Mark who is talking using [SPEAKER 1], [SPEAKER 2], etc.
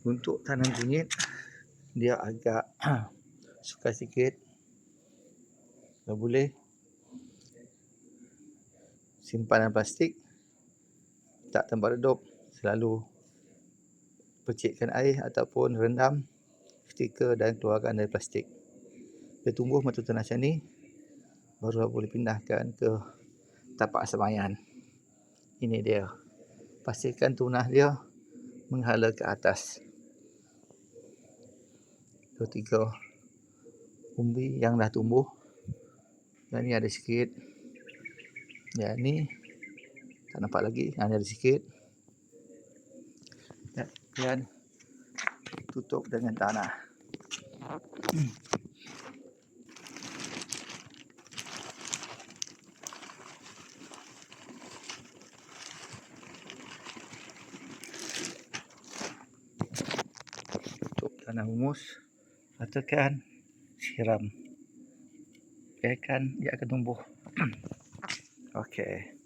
[SPEAKER 1] Untuk tanam kunyit, dia agak suka sikit. Kalau boleh, simpanan plastik, tak tempat redup, selalu percikkan air ataupun rendam stiker dan keluarkan dari plastik. Dia tumbuh macam tu macam ni, baru boleh pindahkan ke tapak semaian. Ini dia. Pastikan tunah dia menghala ke atas. 2-3 umbi yang dah tumbuh. Yang ni ada sikit. Yang ni tak nampak lagi. Yang ni ada sikit. Dan tutup dengan tanah. Tutup tanah humus. Ratakan, siram. Biarkan dia akan tumbuh. Okey.